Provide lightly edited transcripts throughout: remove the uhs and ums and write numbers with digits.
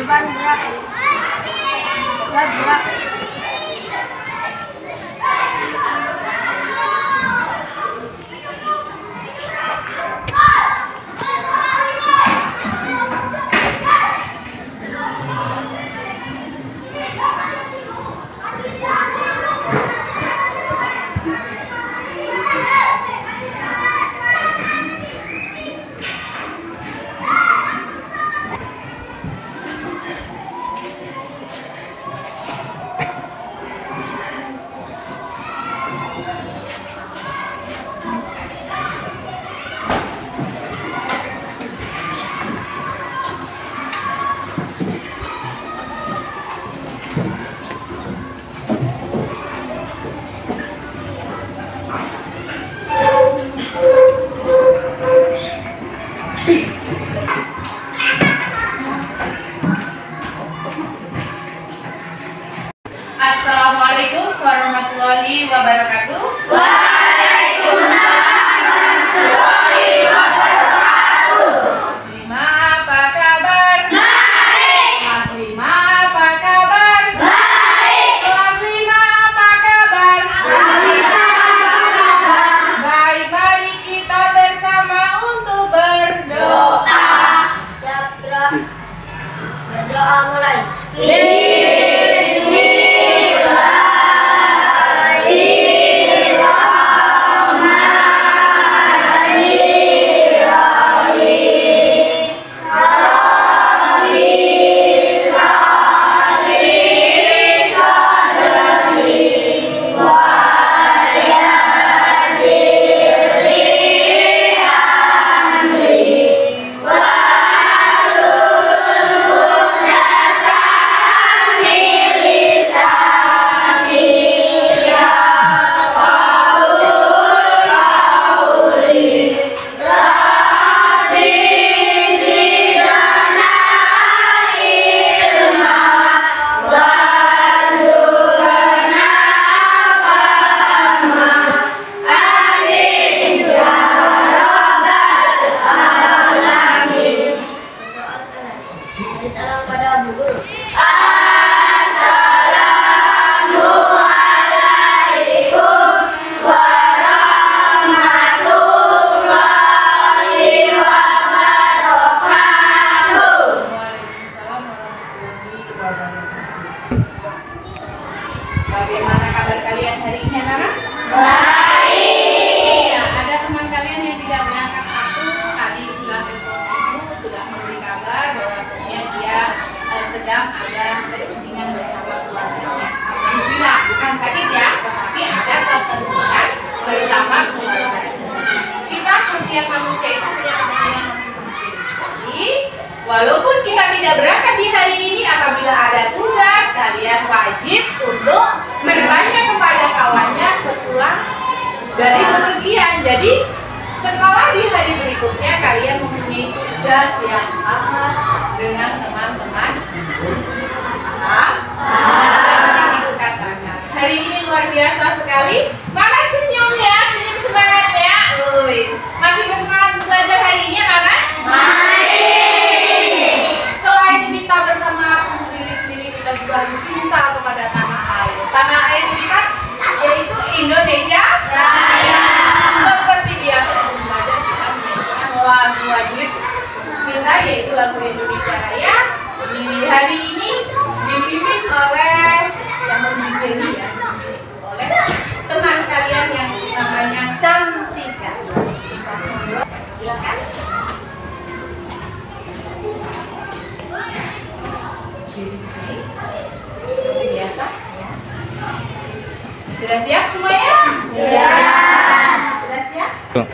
Ban berapa? Ban berapa? Assalamualaikum warahmatullahi wabarakatuh. Waalaikumsalam warahmatullahi wabarakatuh. Mas Lima, apa kabar? Baik. Mas Lima, apa kabar? Baik. Mas Lima, apa kabar? Baik, mari kita bersama untuk berdoa. Siap, gerak. Berdoa mulai. Salam pada Bu Guru. Assalamualaikum warahmatullahi wabarakatuh. Waalaikumsalam warahmatullahi wabarakatuh. Bagaimana kabar kalian hari ini, anak-anak? Baik. Ya, ada teman kalian yang tidak berangkat satu, tadi sudah telepon ibu, sudah memberi kabar bahwasanya dia sedang ada kepentingan bersama keluarganya. Alhamdulillah, bukan sakit ya, tetapi ada kepentingan bersama keluarganya. Kita setiap manusia itu punya kepentingan masing-masing. Jadi, walaupun kita tidak berangkat di hari ini, apabila ada tugas, kalian wajib untuk bertanya kepada kawannya setelah dari bepergian. Jadi sekolah di hari berikutnya kalian mempunyai tugas yang sama dengan teman-teman. Paham? Ibu katakan hari ini luar biasa sekali. Mana senyumnya, senyum semangatnya. Uis. Masih bersemangat belajar hari ini, anak-anak? Selain kita bersama untuk diri sendiri, kita juga harus cinta kepada tanah air. Tanah air kita yaitu Indonesia Raya. Seperti biasa sebelum belajar kita menyanyikan lagu wajib kita yaitu lagu Indonesia Raya. Di hari ini dipimpin oleh yang berbicara ya, oleh teman kalian yang namanya Cantika. Silakan. Seperti biasa. Sudah siap semuanya? Siap. Sudah siap? Siap?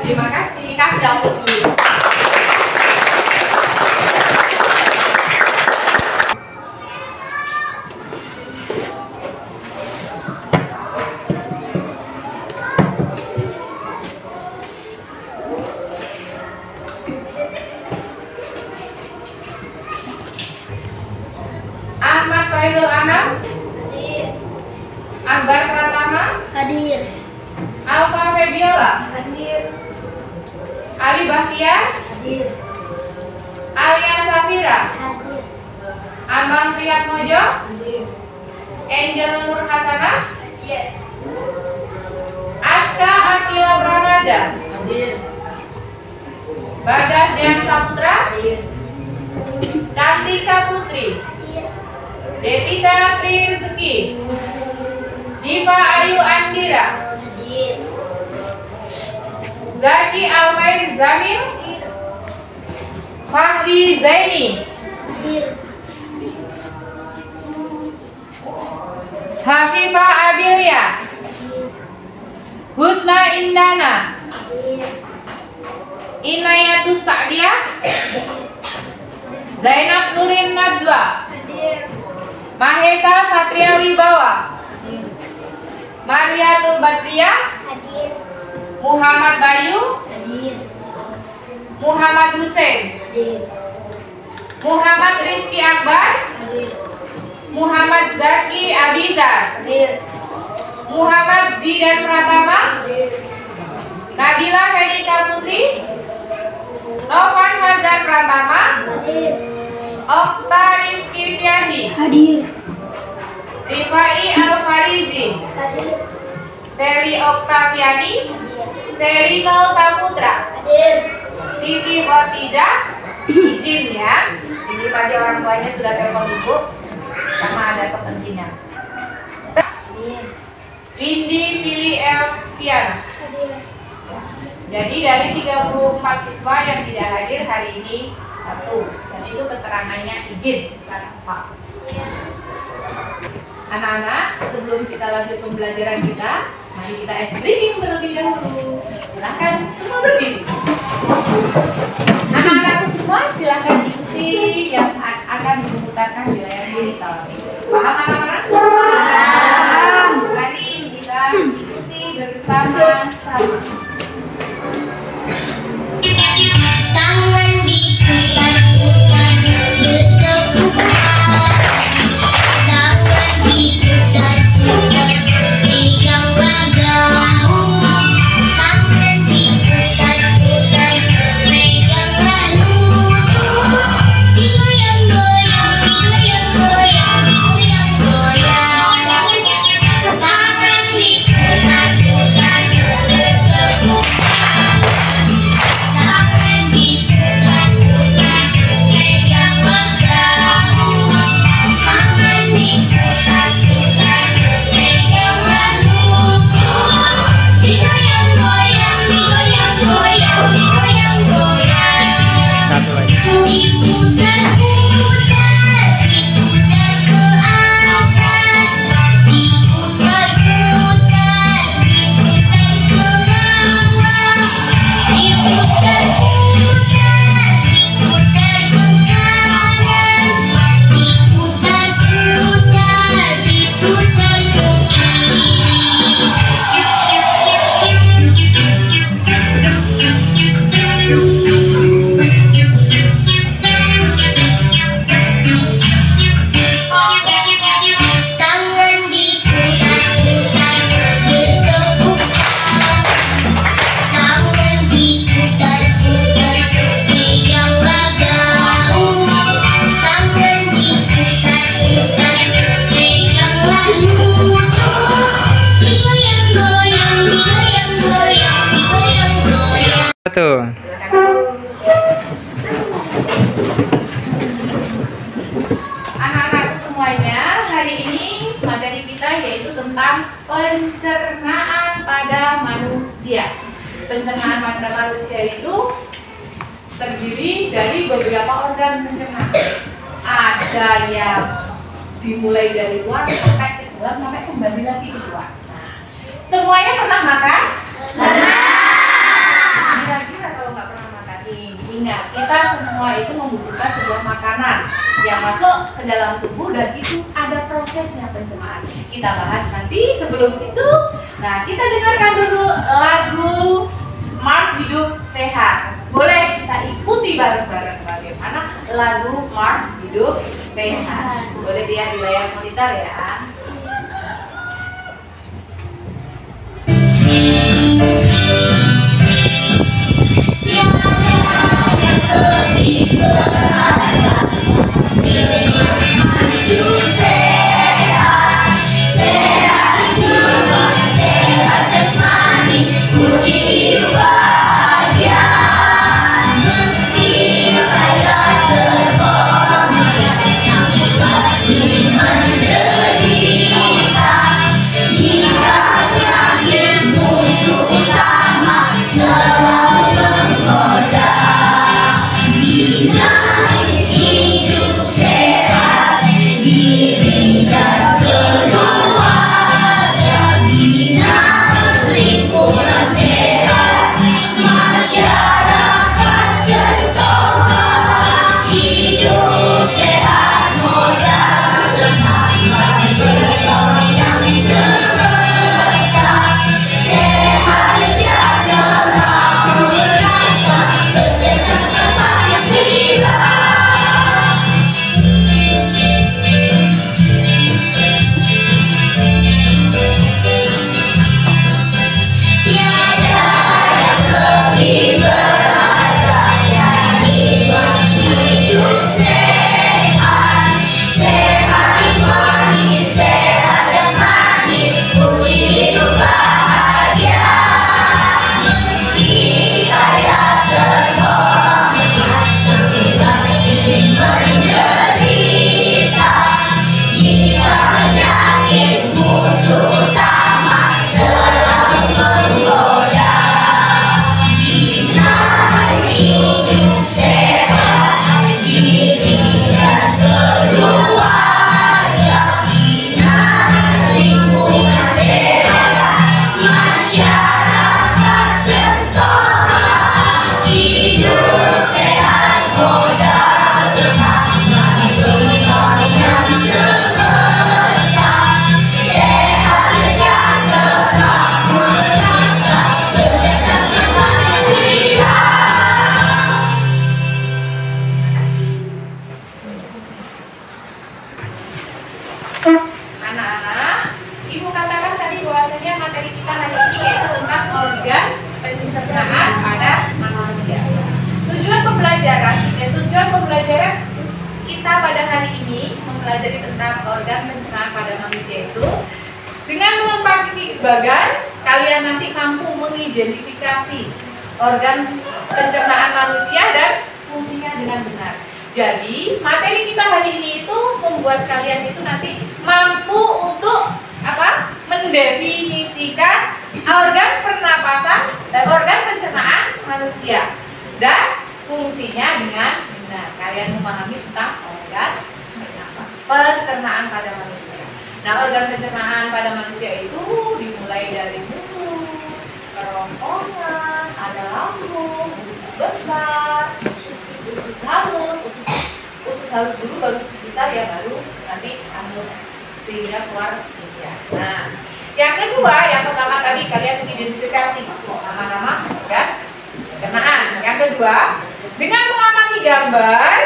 Terima kasih. Kasih aplaus dulu. Ahmad Khairul Anam, Hadir. Akbar Pratama, Hadir. Alfa Febiola, Hadir. Ali Bahtiar, Hadir. Alia Safira, Hadir. Ambang Triatmojo, Hadir. Angel Nur Hasanah, Hadir. Aska Akila Brahmaja, Hadir. Bagas Dean Saputra, Hadir. Cantika Putri, Hadir. Devita Tri Rezeki, Diva Ayu Andira, Hadir. Zaki Almair Zamil, Fahri Zaini, Hadir. Hafifa Abilia, Husna Indana, Hadir. Inayatus Sa'diyah, Zainab Nurin Najwa, Hadir. Mahesa Satria Wibawa, Mariatul Badriyah, Hadir. Muhammad Bayu, Hadir. Muhammad Hussein, Hadir. Muhammad Rizky Akbar, Hadir. Muhammad Zaki Abizar, Hadir. Muhammad Zidan Pratama, Hadir. Nabila Hedika Putri, Novan Hazar Pratama, Hadir. Okta Rizky Fiandi, Hadir. Rifai Al-Farizi, Hadir. Seri Oktaviani, Serino Saputra, Hadir. Siti Khotijah, izin ya. Ini tadi orang tuanya sudah telepon ibu karena ada kepentingan. Hadir. Windy Fili Elviana. Hadir. Jadi dari 34 siswa yang tidak hadir hari ini 1, dan itu keterangannya izin bukan Pak. Anak-anak, sebelum kita lanjut pembelajaran kita, mari kita ice breaking terlebih dahulu. Silahkan semua berdiri. Anak-anakku semua silahkan ikuti yang akan diputarkan di layar digital. Paham anak-anak? Paham. Berani kita ikuti bersama-sama. Tangan diputar-putar, bertepuk tangan diputar-putar, pegang gaung. Tangan diputar-putar, pegang lutut. Digoyang-goyang, digoyang-goyang, digoyang-goyang. Tangan diputar-putar, bertepuk tangan diputar-putar, pegang gaung. Tangan diputar-putar, pegang lutut. Digoyang-goyang, digoyang-goyang, digoyang-goyang. Diputar-putar, diputar ke atas. Diputar-putar, diputar ke bawah. Diputar-putar, diputar ke kanan. Diputar-putar, diputar ke tangan diputar-putar, bertepuk tangan diputar-putar, pegang gaung. Tangan diputar-putar, pegang lutut. Digoyang-goyang, digoyang-goyang, digoyang-goyang. Tuh. Anak-anakku semuanya, hari ini materi kita yaitu tentang pencernaan pada manusia. Pencernaan pada manusia itu terdiri dari beberapa organ pencernaan. Ada yang dimulai dari luar sampai ke dalam sampai kembali lagi ke luar. Semuanya pernah makan? Pernah. kita semua itu membutuhkan sebuah makanan yang masuk ke dalam tubuh dan itu ada prosesnya pencernaan. Kita bahas nanti. Sebelum itu, nah kita dengarkan dulu lagu Mars Hidup Sehat. Boleh kita ikuti bareng-bareng bagaimana lagu Mars Hidup Sehat. Boleh lihat di layar monitor ya. Anak-anak, Ibu katakan tadi bahwasanya materi kita hari ini yaitu tentang organ pencernaan pada manusia. Tujuan pembelajaran kita pada hari ini mempelajari tentang organ pencernaan pada manusia itu dengan melengkapi bagan, kalian nanti mampu mengidentifikasi organ pencernaan manusia dan fungsinya dengan benar. Jadi materi kita hari ini itu membuat kalian itu nanti mampu untuk apa? Mendefinisikan organ pernapasan dan organ pencernaan manusia dan fungsinya dengan benar. Kalian memahami tentang organ pencernaan pada manusia. Nah, organ pencernaan pada manusia itu dimulai dari mulut, kerongkongan, ada lambung, usus besar, usus halus, usus halus dulu baru usus besar ya, baru nanti anus sehingga keluar minyak. Nah, yang kedua, yang pertama tadi kalian identifikasi nama-nama organ pencernaan. Yang kedua, dengan mengamati gambar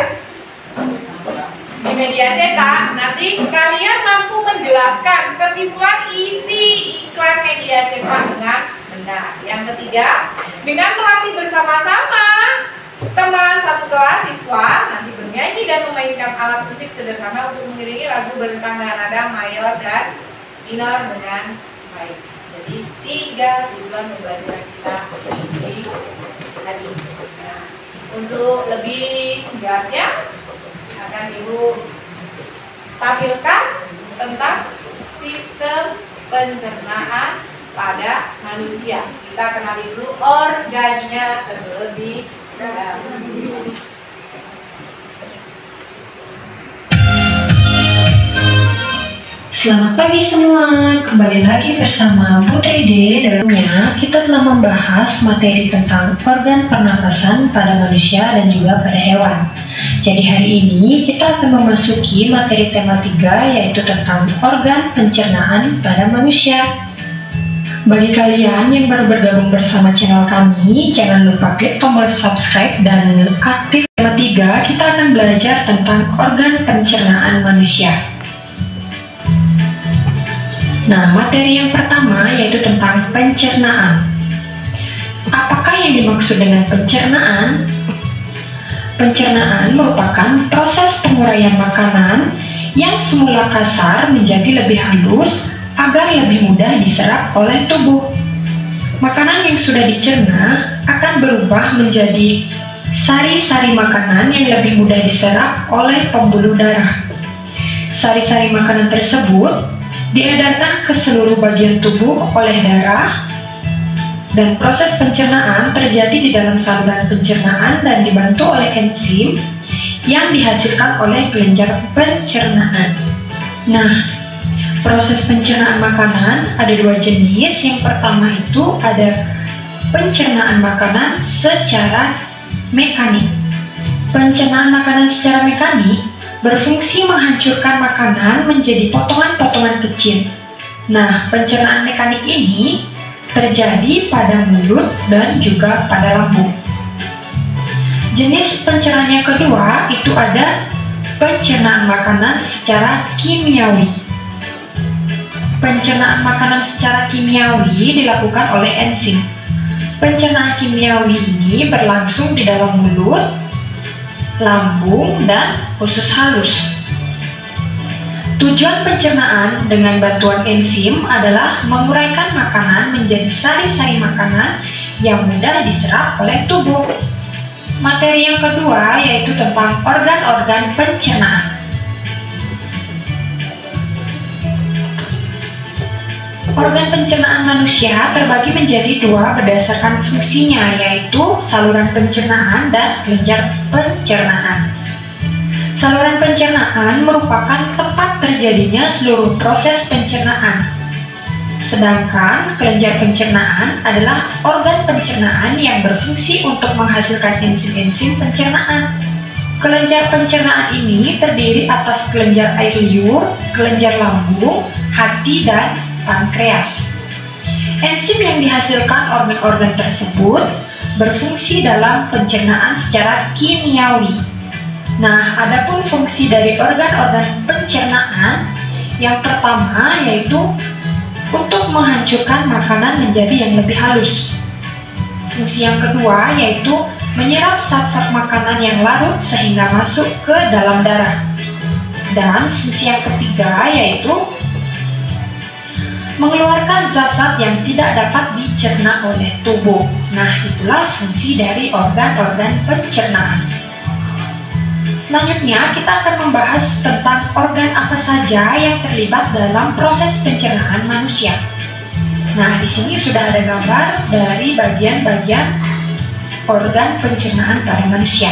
di media cetak, nanti kalian mampu menjelaskan kesimpulan isi iklan media cetak dengan benar. Yang ketiga, dengan melatih bersama-sama teman satu kelas siswa nanti bernyanyi dan memainkan alat musik sederhana untuk mengiringi lagu bertangga nada mayor dan minor dengan baik. Jadi 3 tujuan pembelajaran kita di hari ini. Nah, untuk lebih jelasnya akan Ibu tampilkan tentang sistem pencernaan pada manusia. Kita kenali dulu organnya terlebih dahulu. Selamat pagi semua, kembali lagi bersama Putri D. Dalamnya kita telah membahas materi tentang organ pernapasan pada manusia dan juga pada hewan. Jadi hari ini kita akan memasuki materi tema 3, yaitu tentang organ pencernaan pada manusia. Bagi kalian yang baru bergabung bersama channel kami, jangan lupa klik tombol subscribe dan aktif. Tema 3, kita akan belajar tentang organ pencernaan manusia. Nah, materi yang pertama yaitu tentang pencernaan. Apakah yang dimaksud dengan pencernaan? Pencernaan merupakan proses penguraian makanan yang semula kasar menjadi lebih halus agar lebih mudah diserap oleh tubuh. Makanan yang sudah dicerna akan berubah menjadi sari-sari makanan yang lebih mudah diserap oleh pembuluh darah. Sari-sari makanan tersebut diedarkan ke seluruh bagian tubuh oleh darah, dan proses pencernaan terjadi di dalam saluran pencernaan dan dibantu oleh enzim yang dihasilkan oleh kelenjar pencernaan. Nah, proses pencernaan makanan ada dua jenis. Yang pertama itu ada pencernaan makanan secara mekanik. Pencernaan makanan secara mekanik berfungsi menghancurkan makanan menjadi potongan-potongan kecil. Nah, pencernaan mekanik ini terjadi pada mulut dan juga pada lambung. Jenis pencernaan yang kedua itu ada pencernaan makanan secara kimiawi. Pencernaan makanan secara kimiawi dilakukan oleh enzim. Pencernaan kimiawi ini berlangsung di dalam mulut, lambung, dan usus halus. Tujuan pencernaan dengan bantuan enzim adalah menguraikan makanan menjadi sari-sari makanan yang mudah diserap oleh tubuh. Materi yang kedua yaitu tentang organ-organ pencernaan. Organ pencernaan manusia terbagi menjadi dua berdasarkan fungsinya, yaitu saluran pencernaan dan kelenjar pencernaan. Saluran pencernaan merupakan tempat terjadinya seluruh proses pencernaan. Sedangkan kelenjar pencernaan adalah organ pencernaan yang berfungsi untuk menghasilkan enzim-enzim pencernaan. Kelenjar pencernaan ini terdiri atas kelenjar air liur, kelenjar lambung, hati, dan pankreas. Enzim yang dihasilkan organ-organ tersebut berfungsi dalam pencernaan secara kimiawi. Nah, adapun fungsi dari organ-organ pencernaan yang pertama yaitu untuk menghancurkan makanan menjadi yang lebih halus. Fungsi yang kedua yaitu menyerap zat-zat makanan yang larut sehingga masuk ke dalam darah. Dan fungsi yang ketiga yaitu mengeluarkan zat-zat yang tidak dapat dicerna oleh tubuh. Nah, itulah fungsi dari organ-organ pencernaan. Selanjutnya, kita akan membahas tentang organ apa saja yang terlibat dalam proses pencernaan manusia. Nah, di sini sudah ada gambar dari bagian-bagian organ pencernaan pada manusia.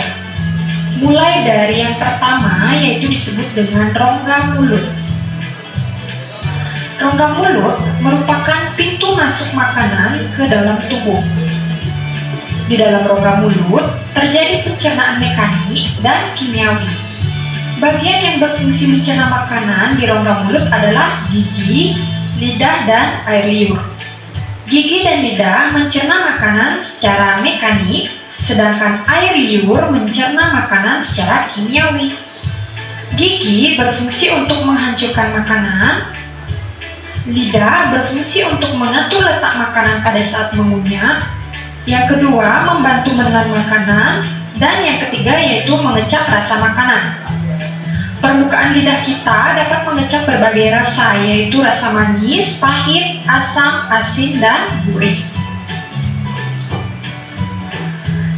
Mulai dari yang pertama, yaitu disebut dengan rongga mulut. Rongga mulut merupakan pintu masuk makanan ke dalam tubuh. Di dalam rongga mulut terjadi pencernaan mekanik dan kimiawi. Bagian yang berfungsi mencerna makanan di rongga mulut adalah gigi, lidah, dan air liur. Gigi dan lidah mencerna makanan secara mekanik, sedangkan air liur mencerna makanan secara kimiawi. Gigi berfungsi untuk menghancurkan makanan. Lidah berfungsi untuk mengatur letak makanan pada saat mengunyah. Yang kedua, membantu menelan makanan. Dan yang ketiga yaitu mengecap rasa makanan. Permukaan lidah kita dapat mengecap berbagai rasa, yaitu rasa manis, pahit, asam, asin, dan gurih.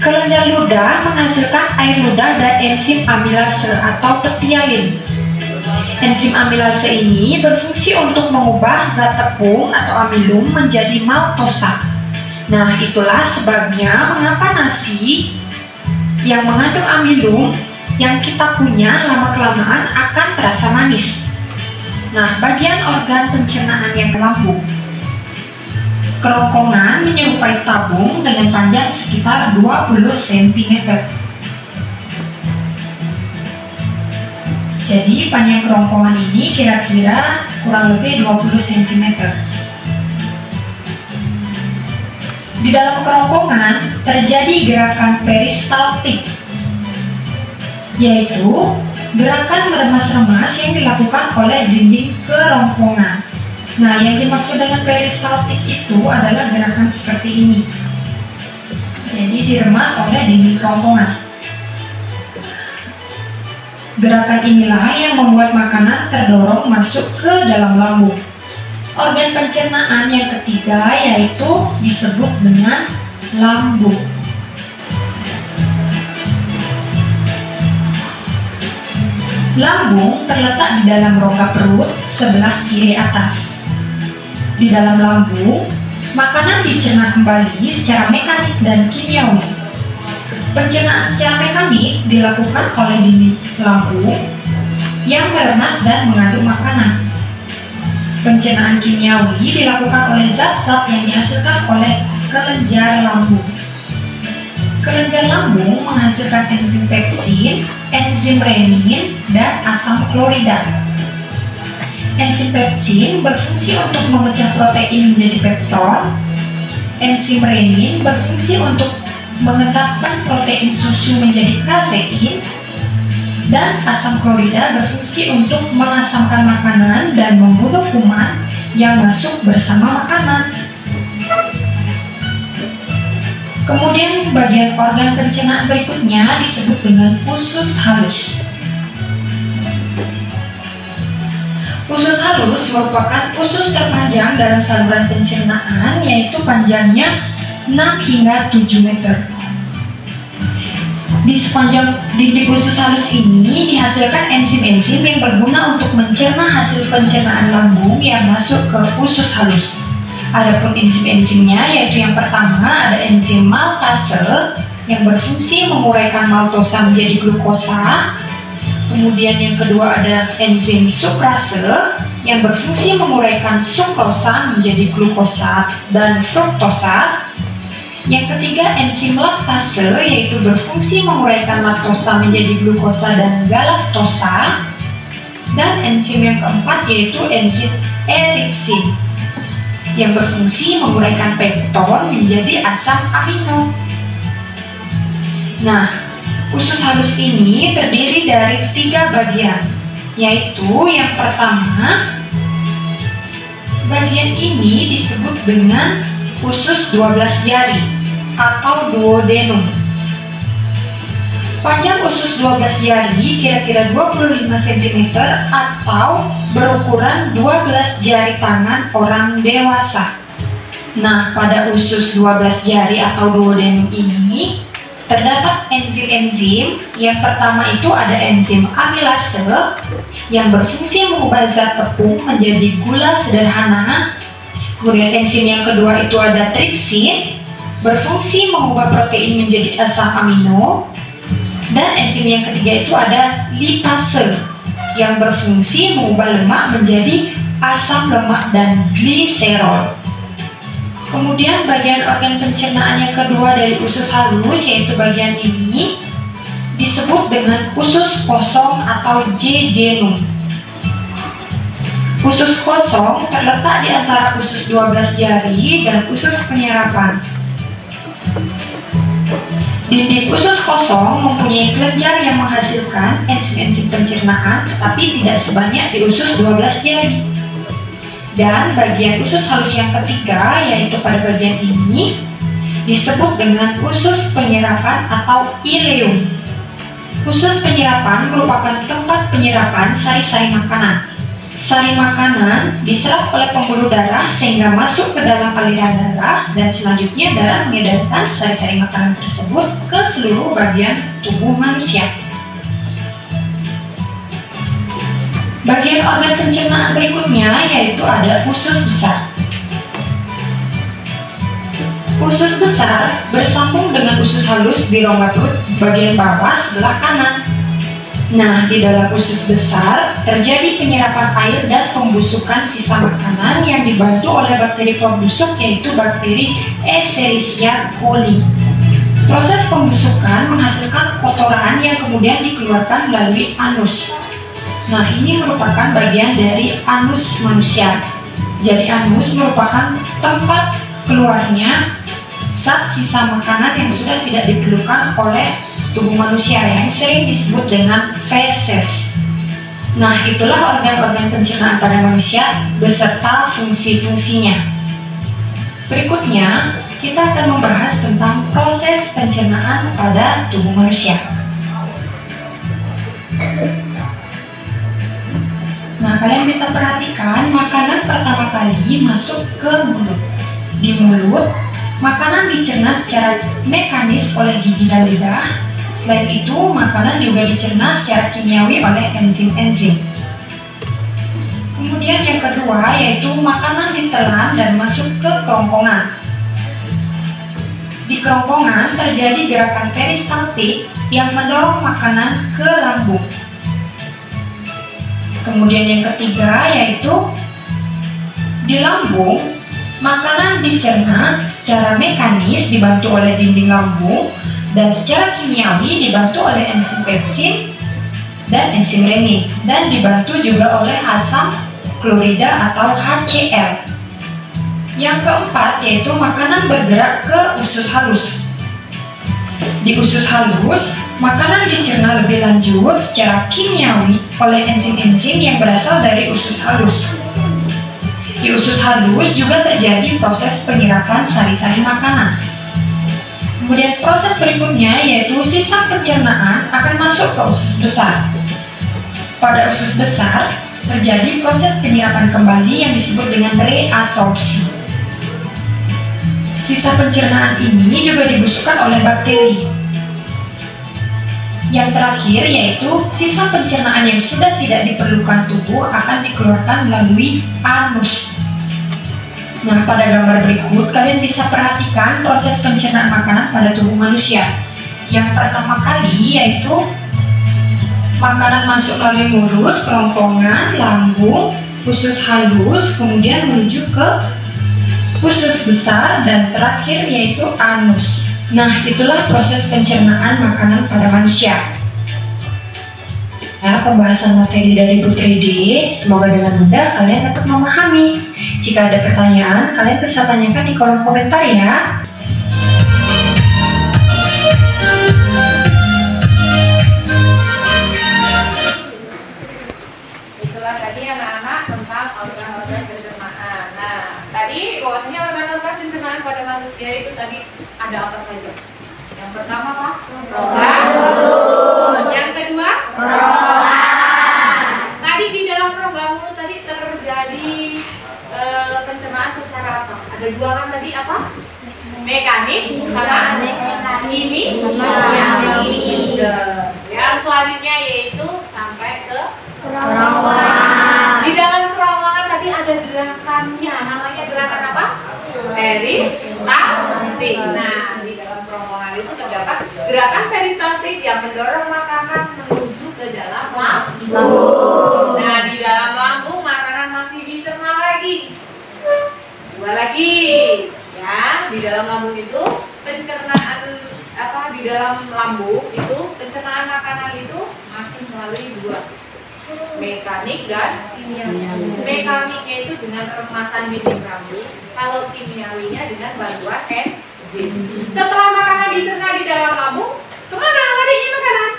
Kelenjar ludah menghasilkan air ludah dan enzim amilase atau petialin. Enzim amilase ini berfungsi untuk mengubah zat tepung atau amilum menjadi maltosa. Nah, itulah sebabnya mengapa nasi yang mengandung amilum yang kita punya lama-kelamaan akan terasa manis. Nah, bagian organ pencernaan yang lambung. Kerongkongan menyerupai tabung dengan panjang sekitar 20 cm. Jadi panjang kerongkongan ini kira-kira kurang lebih 20 cm. Di dalam kerongkongan terjadi gerakan peristaltik, yaitu gerakan meremas-remas yang dilakukan oleh dinding kerongkongan. Nah, yang dimaksud dengan peristaltik itu adalah gerakan seperti ini. Jadi diremas oleh dinding kerongkongan. Gerakan inilah yang membuat makanan terdorong masuk ke dalam lambung. Organ pencernaan yang ketiga yaitu disebut dengan lambung. Lambung terletak di dalam rongga perut sebelah kiri atas. Di dalam lambung, makanan dicerna kembali secara mekanik dan kimiawi. Pencernaan secara mekanik dilakukan oleh dinding lambung yang meremas dan mengandung makanan. Pencernaan kimiawi dilakukan oleh zat-zat yang dihasilkan oleh kelenjar lambung. Kelenjar lambung menghasilkan enzim pepsin, enzim renin, dan asam klorida. Enzim pepsin berfungsi untuk memecah protein menjadi pepton. Enzim renin berfungsi untuk menetapkan protein susu menjadi kasein. Dan asam klorida berfungsi untuk mengasamkan makanan dan membunuh kuman yang masuk bersama makanan. Kemudian bagian organ pencernaan berikutnya disebut dengan usus halus. Usus halus merupakan usus terpanjang dalam saluran pencernaan, yaitu panjangnya 6 hingga 7 meter. Di sepanjang dinding usus halus ini dihasilkan enzim-enzim yang berguna untuk mencerna hasil pencernaan lambung yang masuk ke usus halus. Adapun enzim-enzimnya yaitu yang pertama ada enzim maltase yang berfungsi menguraikan maltosa menjadi glukosa. Kemudian yang kedua ada enzim sukrase yang berfungsi menguraikan sukrosa menjadi glukosa dan fruktosa. Yang ketiga enzim laktase yaitu berfungsi menguraikan laktosa menjadi glukosa dan galaktosa. Dan enzim yang keempat yaitu enzim eripsin yang berfungsi menguraikan pepton menjadi asam amino. Nah, usus halus ini terdiri dari 3 bagian, yaitu yang pertama, bagian ini disebut dengan usus 12 jari atau duodenum. Panjang usus 12 jari kira-kira 25 cm atau berukuran 12 jari tangan orang dewasa. Nah, pada usus 12 jari atau duodenum ini terdapat enzim-enzim. Yang pertama itu ada enzim amilase yang berfungsi mengubah zat tepung menjadi gula sederhana. Kemudian enzim yang kedua itu ada tripsin, berfungsi mengubah protein menjadi asam amino. Dan enzim yang ketiga itu ada lipase yang berfungsi mengubah lemak menjadi asam lemak dan gliserol. Kemudian bagian organ pencernaan yang kedua dari usus halus yaitu bagian ini disebut dengan usus kosong atau jejunum. Usus kosong terletak di antara usus 12 jari dan usus penyerapan. Dinding usus kosong mempunyai kelenjar yang menghasilkan enzim-enzim pencernaan, tetapi tidak sebanyak di usus 12 jari. Dan bagian usus halus yang ketiga, yaitu pada bagian ini, disebut dengan usus penyerapan atau ileum. Usus penyerapan merupakan tempat penyerapan sari-sari makanan. Sari makanan diserap oleh pembuluh darah sehingga masuk ke dalam aliran darah, dan selanjutnya darah mengedarkan sari-sari makanan tersebut ke seluruh bagian tubuh manusia. Bagian organ pencernaan berikutnya yaitu ada usus besar. Usus besar bersambung dengan usus halus di rongga perut bagian bawah sebelah kanan. Nah, di dalam usus besar terjadi penyerapan air dan pembusukan sisa makanan yang dibantu oleh bakteri pembusuk yaitu bakteri Escherichia coli. Proses pembusukan menghasilkan kotoran yang kemudian dikeluarkan melalui anus. Nah, ini merupakan bagian dari anus manusia. Jadi anus merupakan tempat keluarnya zat sisa makanan yang sudah tidak diperlukan oleh tubuh manusia yang sering disebut dengan feses. Nah, itulah organ-organ pencernaan pada manusia beserta fungsi-fungsinya. Berikutnya, kita akan membahas tentang proses pencernaan pada tubuh manusia. Nah, kalian bisa perhatikan makanan pertama kali masuk ke mulut. Di mulut, makanan dicerna secara mekanis oleh gigi dan lidah. Selain itu, makanan juga dicerna secara kimiawi oleh enzim-enzim. Kemudian yang kedua yaitu makanan ditelan dan masuk ke kerongkongan. Di kerongkongan terjadi gerakan peristaltik yang mendorong makanan ke lambung. Kemudian yang ketiga yaitu di lambung, makanan dicerna secara mekanis dibantu oleh dinding lambung dan secara kimiawi dibantu oleh enzim pepsin dan enzim renin dan dibantu juga oleh asam klorida atau HCl. Yang keempat yaitu makanan bergerak ke usus halus. Di usus halus, makanan dicerna lebih lanjut secara kimiawi oleh enzim-enzim yang berasal dari usus halus. Di usus halus juga terjadi proses penyerapan sari-sari makanan. Kemudian proses berikutnya yaitu sisa pencernaan akan masuk ke usus besar. Pada usus besar terjadi proses penyerapan kembali yang disebut dengan reabsorpsi. Sisa pencernaan ini juga dibusukkan oleh bakteri. Yang terakhir yaitu sisa pencernaan yang sudah tidak diperlukan tubuh akan dikeluarkan melalui anus. Nah, pada gambar berikut kalian bisa perhatikan proses pencernaan makanan pada tubuh manusia. Yang pertama kali yaitu makanan masuk melalui mulut, kerongkongan, lambung, usus halus, kemudian menuju ke usus besar dan terakhir yaitu anus. Nah, itulah proses pencernaan makanan pada manusia. Nah, pembahasan materi dari Bu 3D, semoga dengan mudah kalian dapat memahami. Jika ada pertanyaan, kalian bisa tanyakan di kolom komentar ya. Itulah tadi anak-anak tentang organ-organ pencernaan. Nah, tadi bahwasanya organ-organ pencernaan pada manusia itu tadi ada apa saja? Yang pertama apa? Rongga. Yang kedua? Tadi di dalam rongga mulut tadi terjadi pencernaan secara apa? Ada dua kan tadi apa? Mekanik sama ini. Yang selanjutnya yaitu sampai ke kerongkongan. Di dalam kerongkongan tadi ada gerakannya, namanya gerakan apa? Peristaltik. Nah, di dalam kerongkongan itu terdapat gerakan peristaltik yang mendorong makanan menuju ke dalam lambung. Nah, di dalam lambung makanan masih dicerna lagi. Dua lagi, ya. Di dalam lambung itu pencernaan apa? Di dalam lambung itu pencernaan makanan itu masih melalui dua, mekanik dan kimiawi. Mekaniknya itu dengan remasan dinding lambung, kalau kimiawinya dengan bantuan enzim. Setelah makanan dicerna di dalam lambung, kemana larinya makanan?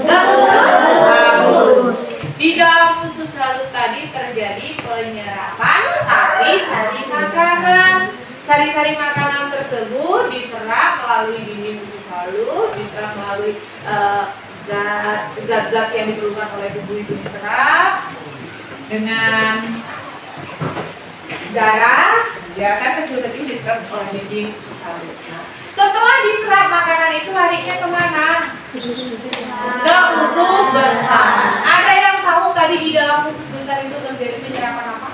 Ke usus halus. Di dalam usus halus tadi terjadi penyerapan sari-sari makanan. Sari-sari makanan tersebut diserap melalui dinding usus halus, diserap melalui zat-zat yang diperlukan oleh tubuh itu diserap dengan darah, ya kan kecil-kecil diserap oleh dinding usus halus. Nah, setelah diserap makanan itu larinya kemana? Ke usus besar. Ada yang tahu tadi di dalam usus besar itu terjadi penyerapan apa?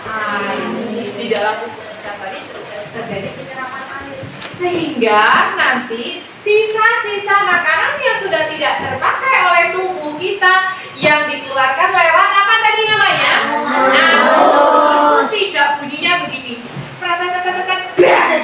Air. Di dalam usus besar tadi terjadi penyerapan air. Sehingga nanti sisa-sisa makanan yang sudah tidak terpakai oleh tubuh kita yang dikeluarkan lewat apa tadi namanya? Itu tidak bunyinya begini.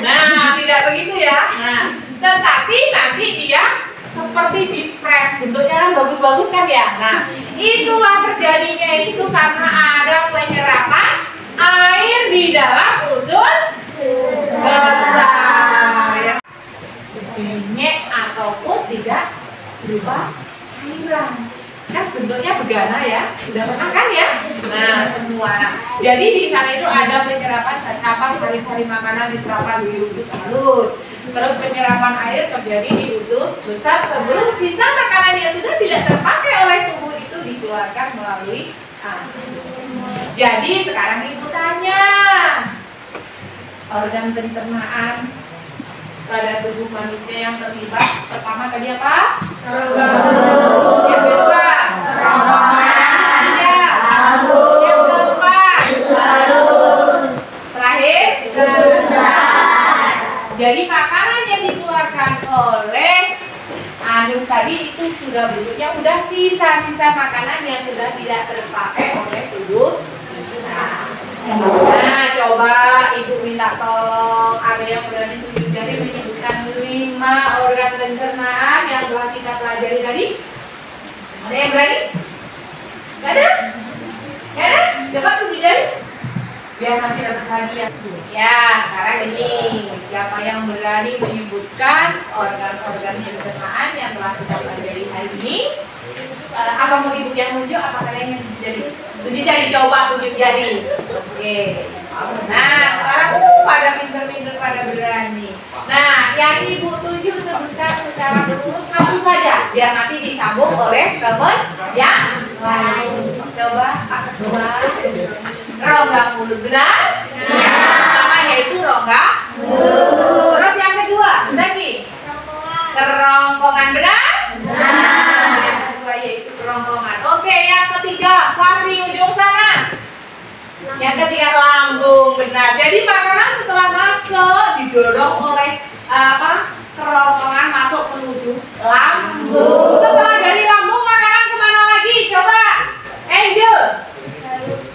Nah, tidak begitu ya. Nah, tetapi nanti dia seperti dipres, bentuknya kan bagus-bagus kan ya. Nah, itulah terjadinya itu karena ada penyerapan air di dalam usus besar. Benyek ataupun tidak berupa cairan. Kan bentuknya begana ya, sudah pernah kan ya? Nah, semua. Jadi di sana itu ada penyerapan sari-sari makanan diserapkan di usus halus. Terus penyerapan air terjadi di usus besar sebelum sisa makanan yang sudah tidak terpakai oleh tubuh itu dikeluarkan melalui anus. Jadi sekarang ibu tanya, organ pencernaan pada tubuh manusia yang terlibat pertama tadi apa? Yang kedua, iya. Yang keempat, terakhir, jadi makanan yang dikeluarkan oleh anus tadi itu sudah bentuknya udah sisa-sisa makanan yang sudah tidak terpakai oleh tubuh. Nah, coba ibu minta tolong ada yang berani tunjuk jari menyebutkan 5 organ pencernaan yang telah kita pelajari tadi. Ada yang berani? Gak ada? Gak ada? Coba tunjuk jari. Biar nanti dapat hadiah. Ya, sekarang ini siapa yang berani menyebutkan organ-organ pencernaan yang telah kita pelajari hari ini? Apa mau ibu yang tunjuk? Apa kalian yang jadi? Tunjuk jari, coba tunjuk jari. Oke. Nah, sekarang pada pinter-pinter, pada berani. Nah, yang ibu tunjuk sebutkan secara berurut satu saja, biar nanti disambung oleh teman yang lain. Coba Pak Ketua. Rongga mulut, benar? Ya. Pertama yaitu rongga mulut. Terus yang kedua, lagi kerongkongan, benar? Benar. Yang kedua yaitu kerongkongan. Oke, yang ketiga, Fahri ujung sana. Yang ketiga lambung, benar. Jadi makanan setelah masuk didorong oleh kerongkongan masuk menuju lambung. Setelah dari lambung makanan kemana lagi? Coba, Angel.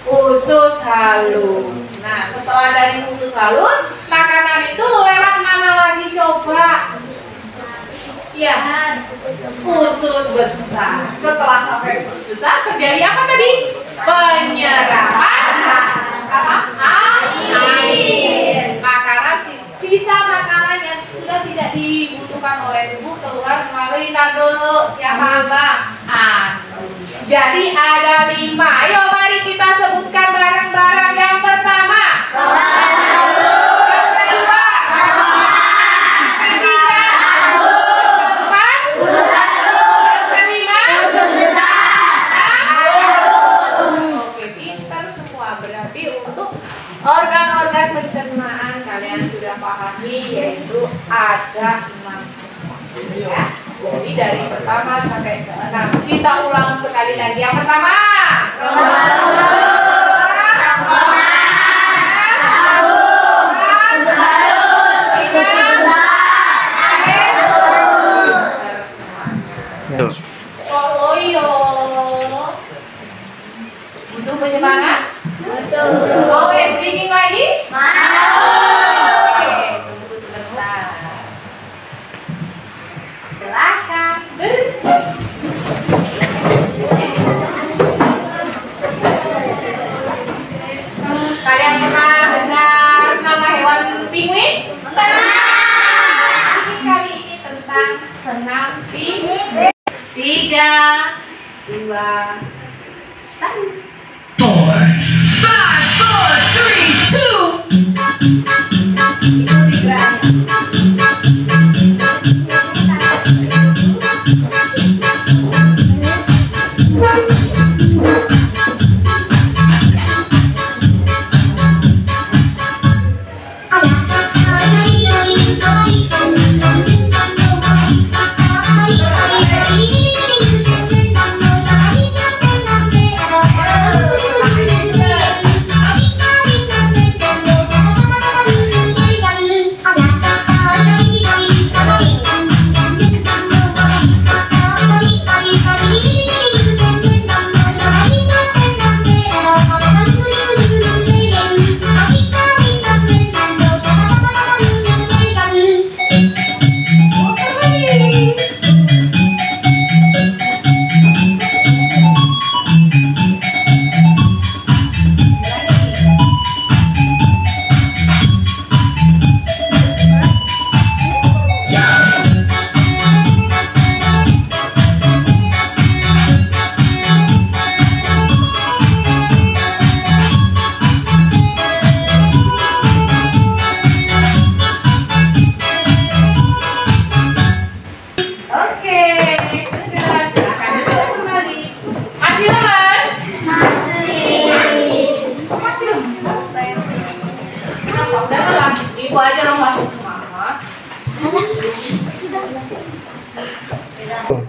Usus halus. Nah, setelah dari usus halus, makanan itu lewat mana lagi coba? Ya, usus besar. Setelah sampai usus besar terjadi apa tadi? Penyerapan apa? Air. Makanan sisa makanan yang sudah tidak dibutuhkan oleh tubuh keluar melalui dulu. Siapa Bang? Jadi ada 5. Ayo mari kita sebutkan bareng-bareng. Yang pertama, yang kedua, ketiga, keempat, kelima, oke, pinter semua. Berarti untuk organ-organ pencernaan kalian sudah pahami, yaitu ada 6 ya. Jadi dari pertama sampai ke 6. Kita ulang sekali lagi. Yang pertama, butuh penyemangat? Betul. Oke, sedikit lagi? Oke, tunggu sebentar. Silakan. Kalian pernah dengar nama hewan penguin? Pernah. Kali ini tentang senam penguin. 3, 2, 1. 4, 5, 4, 3, 2. Ikuti gerakannya.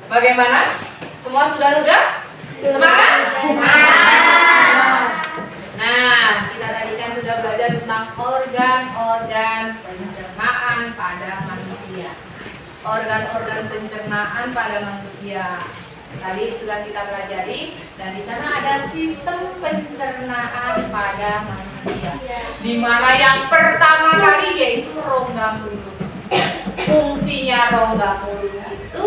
Bagaimana? Semua sudah lega? Semangat? Nah, kita tadi kan sudah belajar tentang organ-organ pencernaan pada manusia. Organ-organ pencernaan pada manusia. Tadi sudah kita pelajari, dan di sana ada sistem pencernaan pada manusia. Di mana yang pertama kali yaitu rongga mulut. Fungsinya rongga mulut itu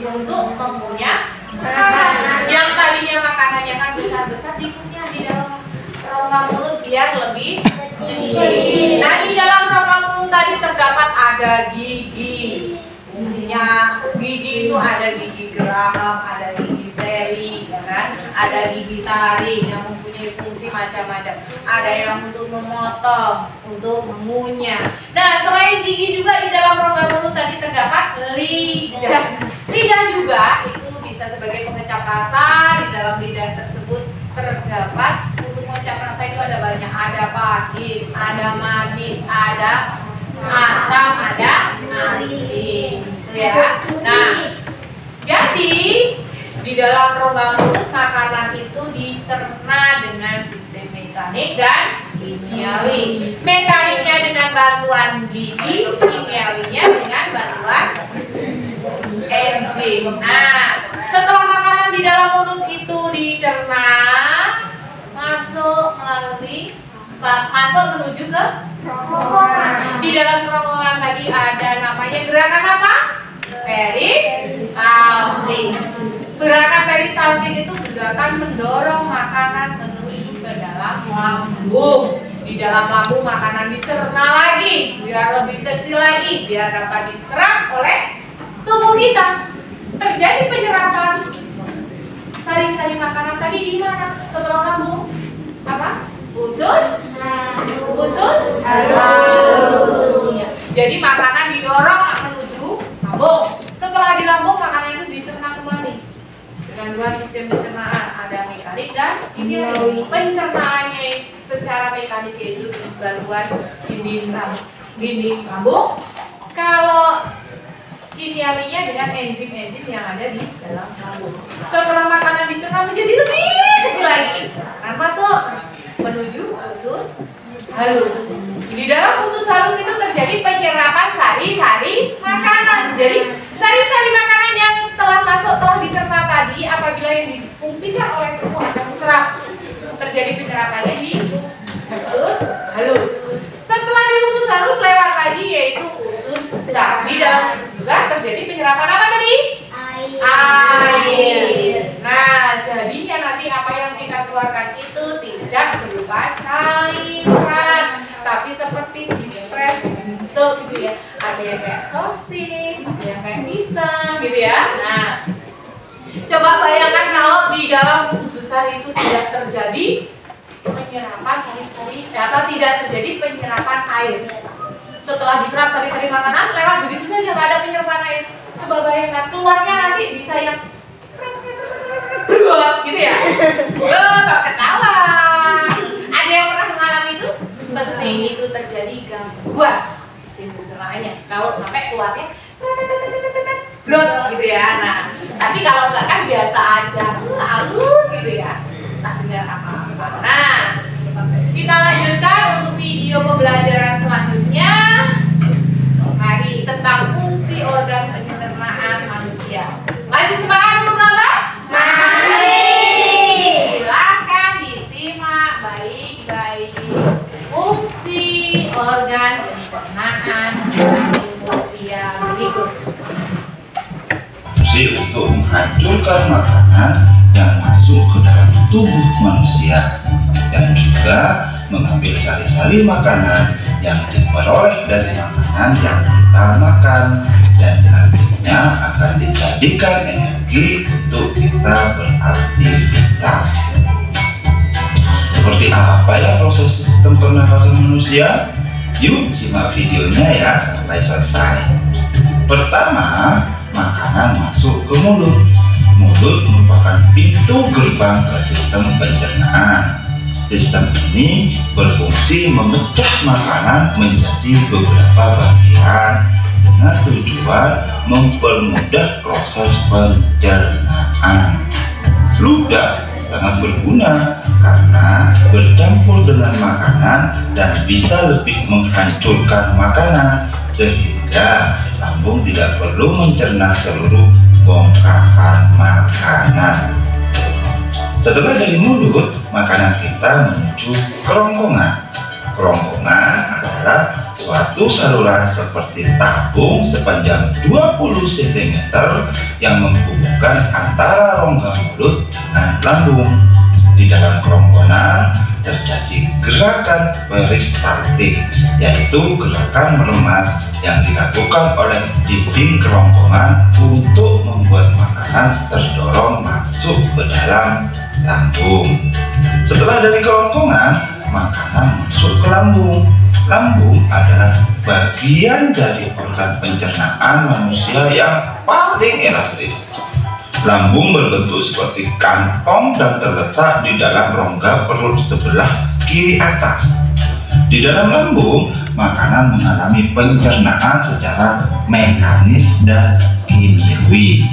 untuk mengunyah makanan. Yang tadinya makanannya kan besar-besar, dikunyah di dalam rongga mulut biar lebih kecil. Nah, di dalam rongga mulut tadi terdapat ada gigi. Fungsinya gigi itu ada gigi geraham, ada gigi seri, ya kan? Ada gigi taring yang mempunyai fungsi macam-macam. Ada yang untuk memotong, untuk mengunyah. Nah, selain gigi juga di dalam rongga mulut tadi terdapat lidah. Lidah juga itu bisa sebagai pengecap rasa. Di dalam lidah tersebut terdapat untuk pengecap rasa itu ada banyak. Ada pahit, ada manis, ada asam, ada asin, gitu ya. Nah, jadi di dalam rongga mulut makanan itu dicerna dengan sistem mekanik dan kimiawi. Mekaniknya dengan bantuan gigi, kimiawinya dengan bantuan enzim. Nah, setelah makanan di dalam mulut itu dicerna, masuk menuju ke kerongkongan. Di dalam kerongkongan tadi ada namanya gerakan apa? Peristaltik. Gerakan peristaltik itu gerakan mendorong makanan menuju ke dalam lambung. Di dalam lambung makanan dicerna lagi biar lebih kecil lagi, biar dapat diserap oleh tubuh kita. Terjadi penyerapan sari-sari makanan tadi di mana? Setelah lambung apa? Usus halus. Ya. Jadi makanan didorong menuju lambung. Setelah di lambung makanan itu dicerna kembali dengan dua sistem pencernaan, ada mekanik dan kimiawi. Pencernaannya secara mekanis yaitu bantuan dinding lambung. Kalau kimiawinya dengan enzim-enzim yang ada di dalam lambung. Setelah makanan dicerna menjadi lebih kecil lagi, makanan masuk menuju usus halus. Di dalam usus halus itu terjadi penyerapan sari-sari makanan. Jadi sari-sari makanan yang telah masuk, telah dicerna tadi, apabila yang difungsikan oleh tubuh akan diserap, terjadi penyerapannya di usus halus. Setelah di usus halus lewat lagi yaitu usus besar. Di dalam usus besar terjadi penyerapan apa tadi? Air. Nah, jadinya nanti apa yang kita keluarkan itu tidak berupa cairan, tapi seperti dipres bentuk gitu ya. Ada yang kayak sosis, ada yang kayak pisang gitu ya. Nah, coba bayangkan kalau di dalam usus besar itu tidak terjadi penyerapan sari-sari, atau tidak terjadi penyerapan air. Setelah diserap sari-sari makanan lewat begitu saja, nggak ada penyerapan air. Coba bayangkan keluarnya nanti bisa yang gitu ya. Kok ketawa? Ada yang pernah mengalami itu? Pasti itu terjadi gangguan sistem pencernaannya. Kalau sampai keluarnya gitu ya. Nah, tapi kalau enggak kan biasa aja, halus gitu ya. Tak dengar apa-apa. Nah, kita lanjutkan untuk video pembelajaran selanjutnya. Mari tentang fungsi organ pencernaan manusia. Masih semangat untuk nonton? Mari. Silakan disimak baik-baik fungsi organ pencernaan manusia berikut. Fungsi untuk menghancurkan makanan yang masuk ke dalam tubuh manusia dan juga mengambil sari-sari makanan yang diperoleh dari makanan yang kita makan dan selanjutnya akan dijadikan energi untuk kita beraktivitas. Seperti apa ya proses sistem pernafasan manusia? Yuk simak videonya ya sampai selesai. Pertama, makanan masuk ke mulut. Mulut merupakan pintu gerbang ke sistem pencernaan. Sistem ini berfungsi memecah makanan menjadi beberapa bagian dengan tujuan mempermudah proses pencernaan. Ludah sangat berguna karena bercampur dengan makanan dan bisa lebih menghancurkan makanan, sehingga lambung tidak perlu mencerna seluruh bongkahan makanan. Setelah dari mulut, makanan kita menuju kerongkongan. Kerongkongan adalah suatu saluran seperti tabung sepanjang 20 cm yang menghubungkan antara rongga mulut dengan lambung. Di dalam kerongkongan terjadi gerakan peristaltik, yaitu gerakan meremas yang dilakukan oleh dinding kerongkongan untuk membuat makanan terdorong masuk ke dalam lambung. Setelah dari kerongkongan, makanan masuk ke lambung. Lambung adalah bagian dari organ pencernaan manusia yang paling elastis. Lambung berbentuk seperti kantong dan terletak di dalam rongga perut sebelah kiri atas. Di dalam lambung, makanan mengalami pencernaan secara mekanis dan kimiawi.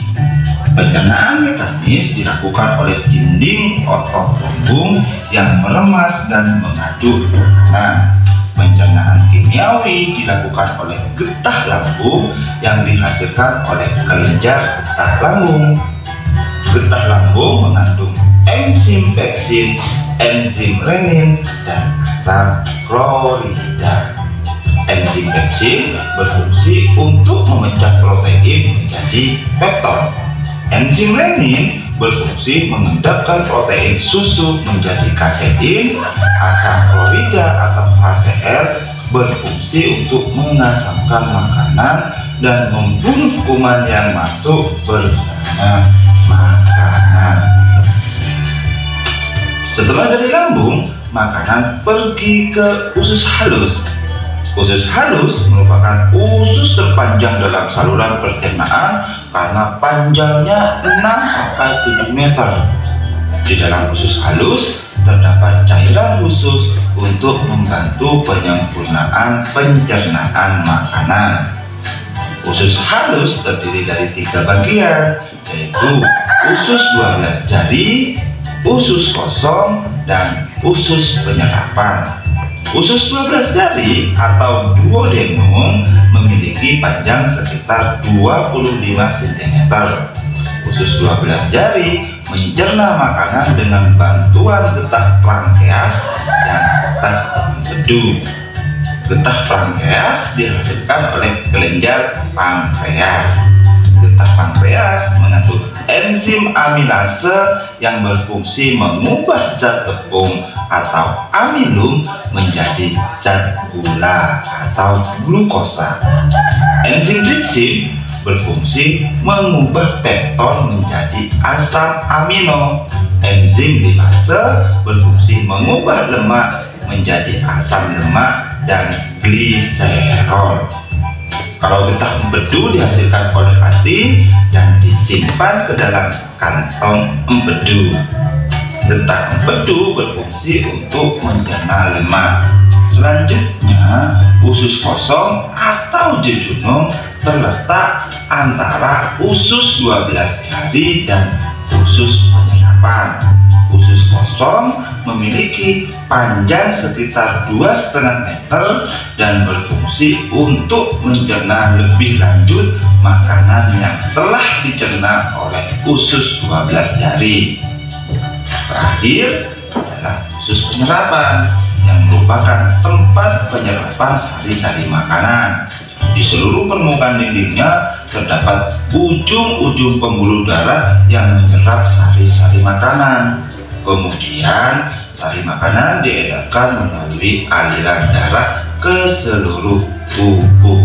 Pencernaan mekanis dilakukan oleh dinding otot lambung yang meremas dan mengaduk makanan. Pencernaan kimiawi dilakukan oleh getah lambung yang dihasilkan oleh kelenjar getah lambung. Getah lambung mengandung enzim pepsin, enzim renin, dan asam klorida. Enzim pepsin berfungsi untuk memecah protein menjadi pepton. Enzim renin berfungsi mengendapkan protein susu menjadi kasein. Asam klorida atau HCl berfungsi untuk mengasamkan makanan dan membunuh kuman yang masuk bersama makanan. Setelah dari lambung, makanan pergi ke usus halus. Usus halus merupakan usus terpanjang dalam saluran pencernaan karena panjangnya 6-7 meter. Di dalam usus halus terdapat cairan khusus untuk membantu penyempurnaan pencernaan makanan. Usus halus terdiri dari 3 bagian, yaitu usus 12 jari, usus kosong, dan usus penyerapan. Usus 12 jari atau duodenum memiliki panjang sekitar 25 cm. Usus 12 jari mencerna makanan dengan bantuan getah pankreas dan getah empedu. Getah pankreas dihasilkan oleh kelenjar pankreas. Getah pankreas mengandung enzim amilase yang berfungsi mengubah zat tepung atau amilum menjadi zat gula atau glukosa. Enzim tripsin berfungsi mengubah pepton menjadi asam amino. Enzim lipase berfungsi mengubah lemak menjadi asam lemak dan gliserol. Kalau getah empedu dihasilkan oleh hati dan disimpan ke dalam kantong empedu. Getah empedu berfungsi untuk mencerna lemak. Selanjutnya, usus kosong atau jejunum terletak antara usus 12 jari dan usus penyerapan. Usus kosong memiliki panjang sekitar 2,5 meter dan berfungsi untuk mencerna lebih lanjut makanan yang telah dicerna oleh usus 12 jari. Terakhir adalah usus penyerapan yang merupakan tempat penyerapan sari-sari makanan. Di seluruh permukaan dindingnya terdapat ujung-ujung pembuluh darah yang menyerap sari-sari makanan. Kemudian sari makanan diedarkan melalui aliran darah ke seluruh tubuh.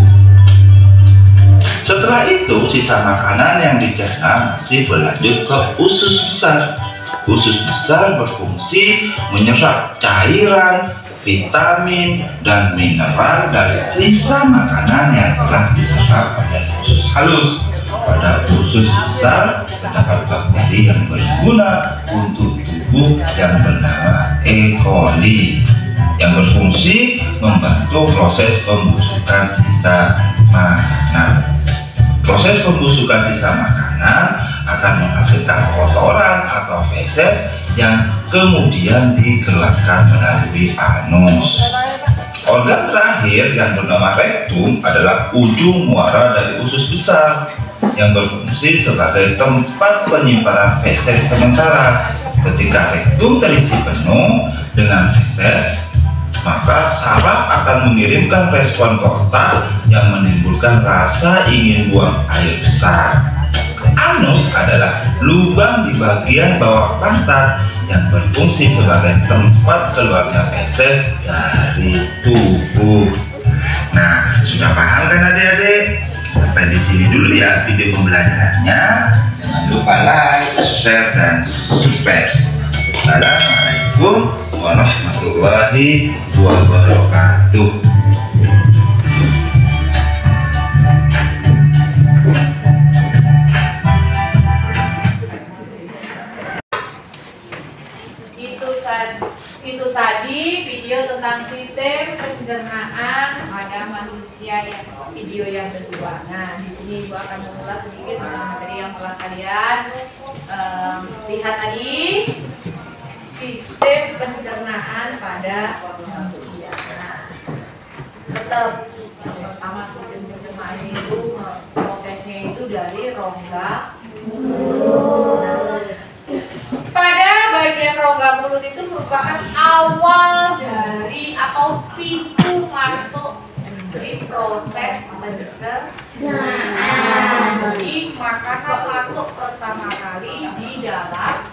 Setelah itu, sisa makanan yang dicerna masih berlanjut ke usus besar. Usus besar berfungsi menyerap cairan, vitamin, dan mineral dari sisa makanan yang telah diserap oleh usus halus. Pada usus besar terdapat bakteri yang berguna untuk tubuh tubuh yang bernama E. coli yang berfungsi membantu proses pembusukan sisa makanan. Proses pembusukan sisa makanan akan menghasilkan kotoran atau feses yang kemudian dikeluarkan melalui anus. Organ terakhir yang bernama rektum adalah ujung muara dari usus besar yang berfungsi sebagai tempat penyimpanan feses sementara. Ketika rektum terisi penuh dengan feses, maka saraf akan mengirimkan respon kontak yang menimbulkan rasa ingin buang air besar. Anus adalah lubang di bagian bawah pantat yang berfungsi sebagai tempat keluarnya feses dari tubuh. Nah, sudah paham kan adik-adik? Sampai di sini dulu ya video pembelajarannya. Jangan lupa like, share, dan subscribe. Assalamualaikum warahmatullahi wabarakatuh. Itu tadi video tentang sistem pencernaan pada manusia yang video yang kedua. Nah, di sini Ibu akan mengulas sedikit tentang materi yang telah kalian lihat tadi. Sistem pencernaan pada manusia. Nah, tetap yang pertama sistem pencernaan itu prosesnya itu dari rongga mulut. Pada bagian rongga mulut itu merupakan awal dari atau pintu masuk dari proses pencernaan. Jadi makanan masuk pertama kali di dalam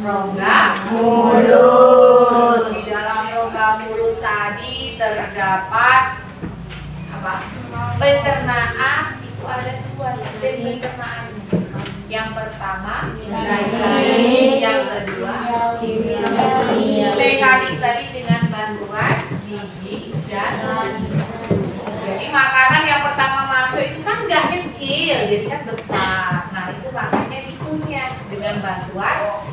rongga mulut. Di dalam rongga mulut tadi terdapat apa? Pencernaan. Itu ada dua sistem pencernaan. Yang pertama mekanik, yang kedua kimiawi. Mekanik tadi dengan bantuan gigi dan jadi makanan yang pertama masuk itu kan nggak kecil, jadi kan besar. Nah itu makanya dikunyah dengan bantuan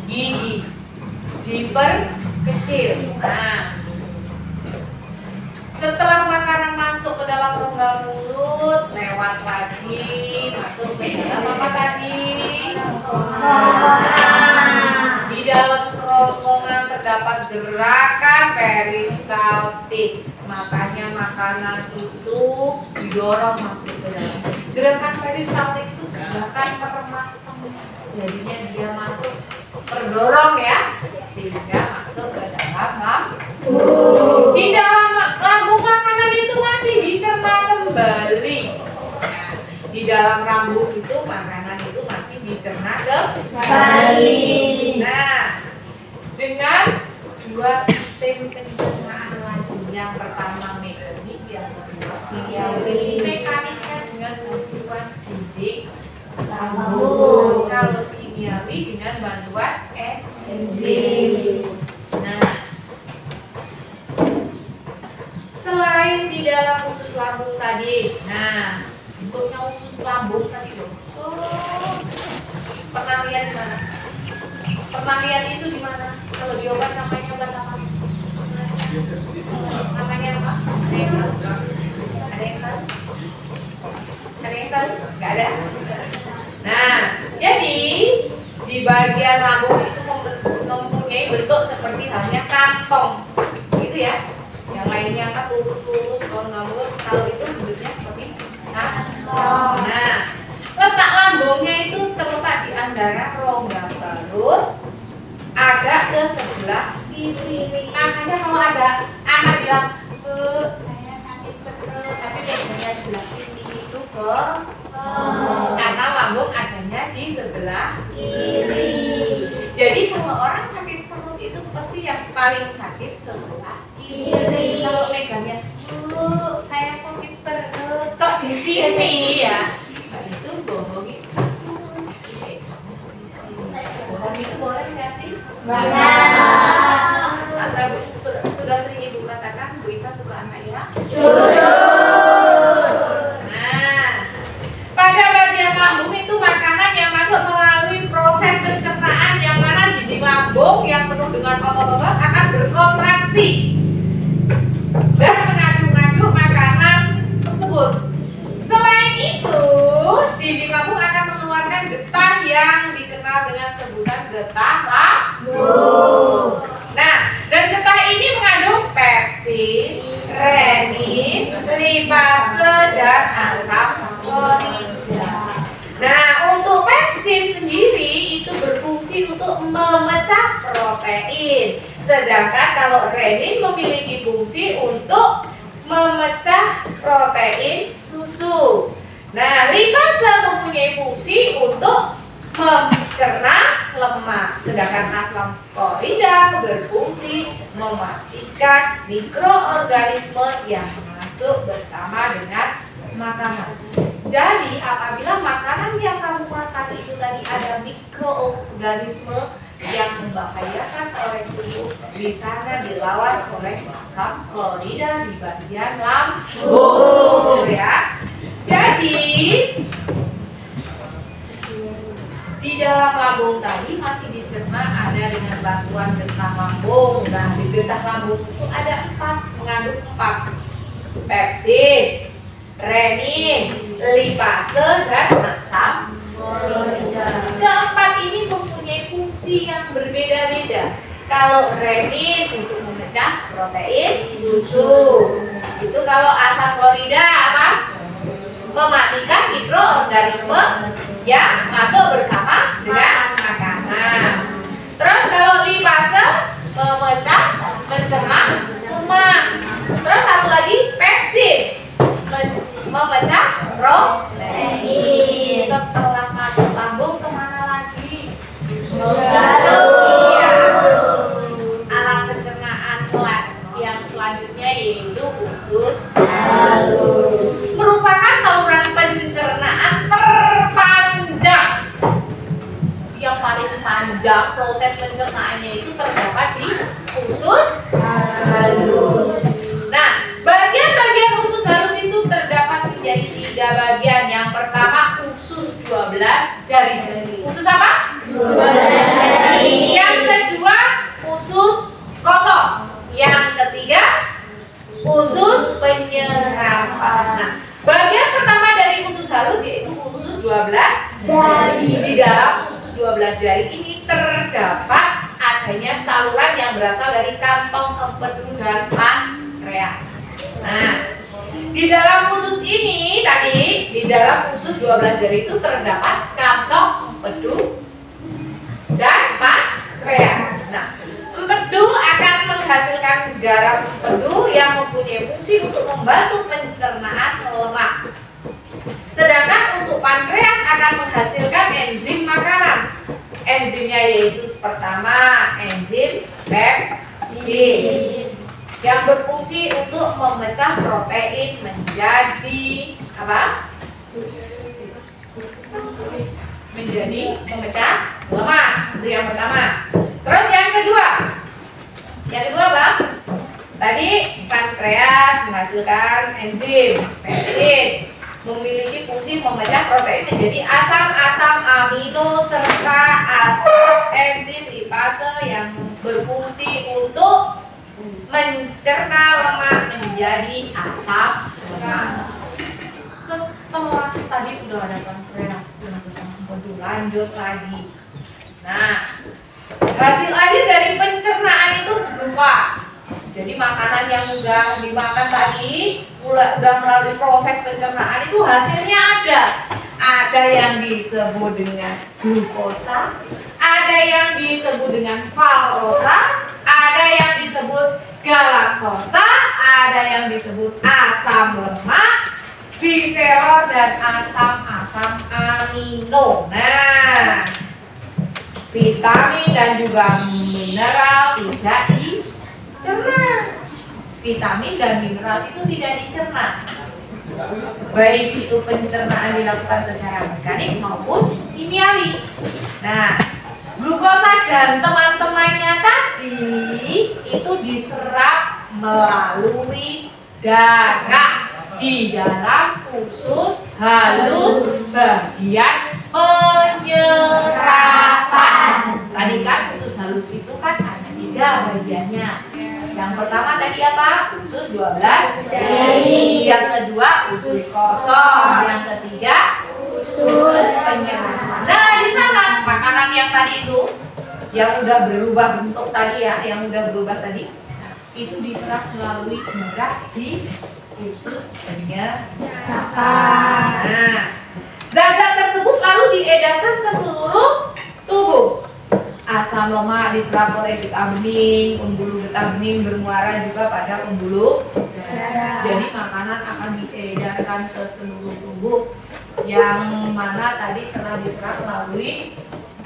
gigi, diperkecil. Nah setelah makanan masuk ke dalam rongga mulut, lewat lagi masuk ke dalam apa tadi? Di dalam kerongkongan terdapat gerakan peristaltik. Makanya makanan itu didorong masuk ke dalam. Gerakan peristaltik itu gerakan peremas-emas. Jadinya dia masuk terdorong ya, sehingga masuk ke dalam lambung. Di dalam lambung makanan itu masih dicerna kembali. Di dalam lambung itu makanan itu masih dicerna kembali. Nah, dengan dua sistem pencernaan lagi. Yang pertama mekanik, yang kedua kimiawi. Mekaniknya dengan bantuan didik lambung. Kalau kimiawi dengan bantuan enzim. Nah, selain di dalam usus lambung tadi, nah bentuknya usus lambung tadi loh. So, pernah lihat di mana? Pernah lihat itu di mana? Kalau di obat namanya obat apa? Namanya apa? Ada yang tahu? Ada yang tahu? Ada yang tahu? Gak ada. Nah, jadi di bagian lambung itu mempunyai bentuk seperti halnya kantong, gitu ya. Yang lainnya kan lurus-lurus, kalau nggak lurus, kalau itu bentuknya seperti kantong. Nah, letak lambungnya itu terletak di antara rongga perut, agak ke sebelah kiri. Makanya kalau ada anak bilang, saya sakit perut, tapi biasanya sebelah sini itu karena lambung adanya di sebelah kiri. Jadi kalau orang sakit perut itu pasti yang paling sakit sebelah kiri. Kalau megangnya, saya sakit perut, kok di sini ya? Nah, itu bohongin. Bohong itu boleh nggak sih? Atau sudah sering ibu katakan, Bu Ita suka anak ya? Pada bagian lambung itu makanan yang masuk melalui proses pencernaan yang mana di lambung dengan otot-otot akan berkontraksi dan mengadu-ngadu makanan tersebut. Selain itu, dinding lambung akan mengeluarkan getah yang dikenal dengan sebutan getah lambung. Nah, dan getah ini mengandung pepsin, renin, lipase, dan asam klorida. Nah, untuk pepsin sendiri itu berfungsi untuk memecah protein. Sedangkan kalau renin memiliki fungsi untuk memecah protein susu. Nah, lipase mempunyai fungsi untuk mencerna lemak. Sedangkan asam klorida berfungsi mematikan mikroorganisme yang masuk bersama dengan makanan. Jadi apabila makanan yang kamu makan itu tadi ada mikroorganisme yang membahayakan oleh tubuh, di sana dilawan oleh asam klorida di bagian lambung, ya. Jadi di dalam lambung tadi masih dicerna ada dengan bantuan getah lambung. Nah, di getah lambung itu ada 4, mengandung 4: pepsin, renin, lipase, dan asam klorida. Keempat ini mempunyai fungsi yang berbeda-beda. Kalau renin untuk memecah protein susu, itu kalau asam klorida apa? Mematikan mikroorganisme yang masuk bersama dengan makanan. Terus kalau lipase memecah, mencerna lemak. Terus satu lagi pepsin memecah protein. Setelah masuk lambung kemana lagi? Alat pencernaan yang selanjutnya yaitu usus halus. Merupakan saluran pencernaan terpanjang. Yang paling panjang proses pencernaannya itu terdapat di usus halus. Nah, bagian-bagian usus halus itu terdapat menjadi 3 bagian. Yang pertama usus 12 jari. Usus apa? 12 jari. Yang kedua usus kosong. Yang ketiga usus penyerapan. Nah, bagian pertama dari usus halus yaitu usus 12 jari. Di dalam usus 12 jari ini terdapat adanya saluran yang berasal dari kantong empedu dan pankreas. Nah, di dalam usus ini tadi, di dalam usus 12 jari itu terdapat kantong empedu dan pankreas. Nah, empedu akan menghasilkan garam empedu yang mempunyai fungsi untuk membantu pencernaan lemak. Sedangkan untuk pankreas akan menghasilkan enzim makanan. Enzimnya yaitu pertama enzim pepsin yang berfungsi untuk memecah protein menjadi apa? Menjadi memecah lemak. Itu yang pertama. Terus yang kedua apa? Tadi pankreas menghasilkan enzim pepsin, memiliki fungsi memecah protein menjadi asam-asam amino serta asam enzim lipase yang berfungsi untuk mencerna lemak menjadi asam lemak. Setelah tadi udah ada pankreas, lanjut lagi. Nah, hasil akhir dari pencernaan itu berupa, jadi makanan yang udah dimakan tadi udah melalui proses pencernaan itu hasilnya ada yang disebut dengan glukosa, ada yang disebut dengan valrosa, ada yang disebut galaktosa, ada yang disebut asam lemak, biselol, dan asam-asam amino. Nah, vitamin dan juga mineral tidak dicerna. Vitamin dan mineral itu tidak dicerna, baik itu pencernaan dilakukan secara mekanik maupun kimiawi. Nah, glukosa dan teman-temannya tadi itu diserap melalui darah di dalam usus halus bagian penyerapan. Tadi kan usus halus itu kan ada di usus 12 jari. Yang kedua usus kosong. Yang ketiga usus penyerapan. Nah, di sana makanan yang tadi itu yang udah berubah bentuk tadi ya, yang udah berubah tadi, itu diserap melalui darah di usus penyerapan. Nah, zat-zat tersebut lalu diedarkan ke seluruh tubuh. Asam lemak diserap oleh getah bening, pembuluh getah bening bermuara juga pada pembuluh darah. Jadi makanan akan diedarkan ke seluruh tubuh yang mana tadi telah diserap melalui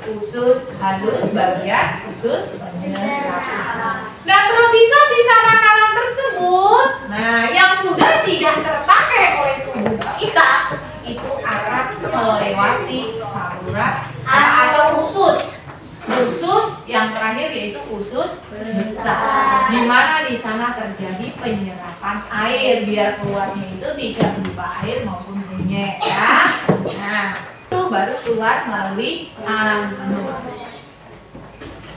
usus halus bagian usus penyerapan. Nah, terus sisa-sisa makanan tersebut, nah yang sudah tidak terpakai oleh tubuh kita itu akan melewati saluran atau usus. Usus yang terakhir yaitu usus besar, di mana di sana terjadi penyerapan air biar keluarnya itu tidak berupa air maupun benyek ya. Nah, itu baru keluar melalui anus.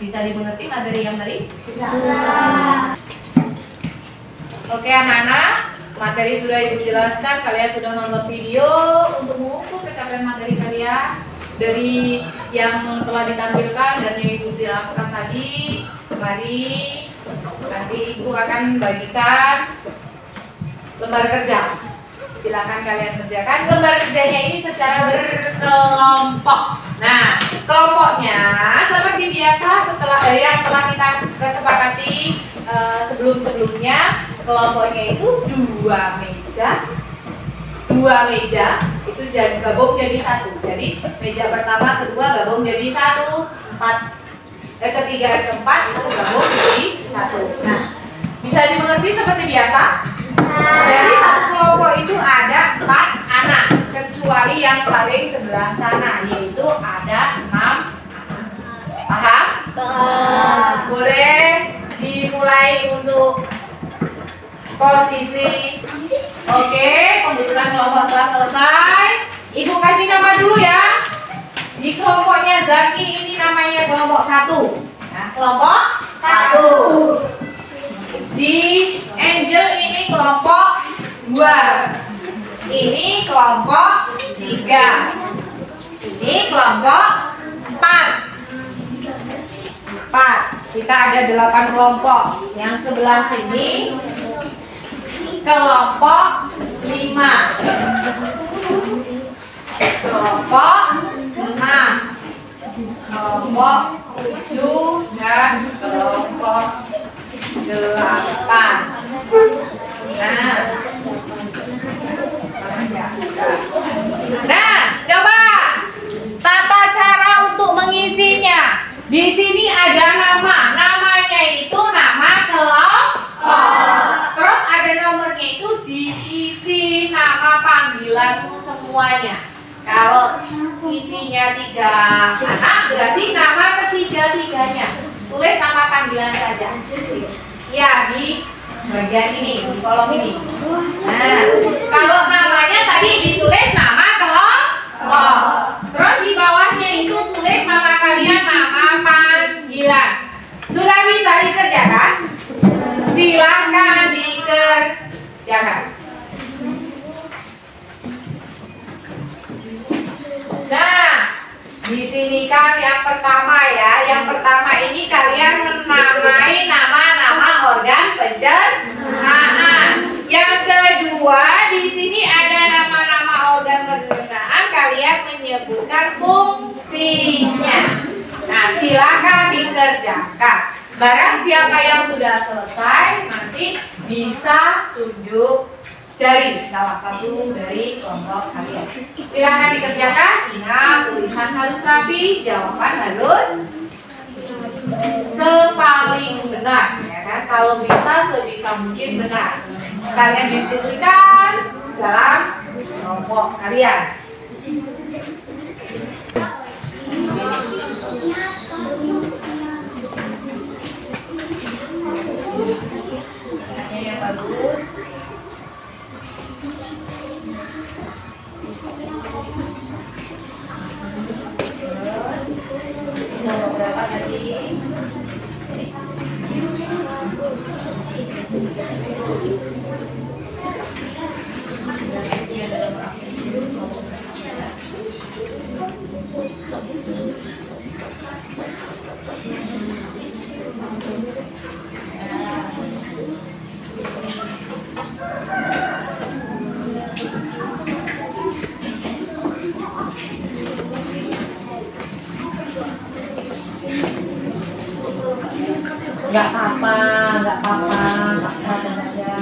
Bisa dimengerti materi yang tadi? Bisa. Oke anak-anak, materi sudah ibu jelaskan, kalian sudah nonton video untuk mengukur pencapaian materi kalian dari yang telah ditampilkan dan yang ibu jelaskan tadi. Mari nanti ibu akan bagikan lembar kerja. Silakan kalian kerjakan lembar kerjanya ini secara berkelompok. Nah, kelompoknya seperti biasa setelah yang telah kita kesepakati sebelum-sebelumnya, kelompoknya itu dua meja itu jadi gabung jadi satu. Jadi meja pertama, kedua gabung jadi satu, ketiga, keempat itu gabung jadi satu. Nah, bisa dimengerti seperti biasa. Jadi satu kelompok itu ada 4 anak, kecuali yang paling sebelah sana, yaitu ada 6 anak. Paham? Boleh dimulai untuk posisi. Oke, pembentukan kelompok telah selesai. Ibu kasih nama dulu ya. Di kelompoknya Zaki ini namanya kelompok 1. Nah, kelompok 1. Di Angel ini kelompok 2. Ini kelompok 3. Ini kelompok 4. Kita ada 8 kelompok. Yang sebelah sini kelompok 5. Kelompok 6. Kelompok 7 dan kelompok 8. Nah, coba tata cara untuk mengisinya. Di sini ada nama, namanya itu nama kelompok. Terus ada nomornya itu diisi nama panggilan semuanya. Kalau isinya 3 anak, berarti nama ketiga-tiganya. Tulis nama panggilan saja. Ya, di bagian ini, di kolom ini. Nah, kalau namanya tadi ditulis nama kelompok. Terus di bawahnya itu tulis nama kalian, nama panggilan. Sudah bisa dikerjakan? Silakan dikerjakan. Nah, di sini kan yang pertama ya. Yang pertama ini kalian menamai nama-nama organ pencernaan. Yang kedua di sini ada nama-nama organ pencernaan. Kalian menyebutkan fungsinya. Nah, silakan dikerjakan. Barang siapa yang sudah selesai nanti bisa tunjuk jari salah satu dari kelompok kalian. Silakan dikerjakan. Ingat, tulisan harus rapi, jawaban harus sepaling benar, ya kan? Kalau bisa sebisa mungkin benar. Kalian diskusikan dalam kelompok kalian. Yang bagus. Nomor berapa tadi? Nggak apa-apa, nggak apa-apa saja.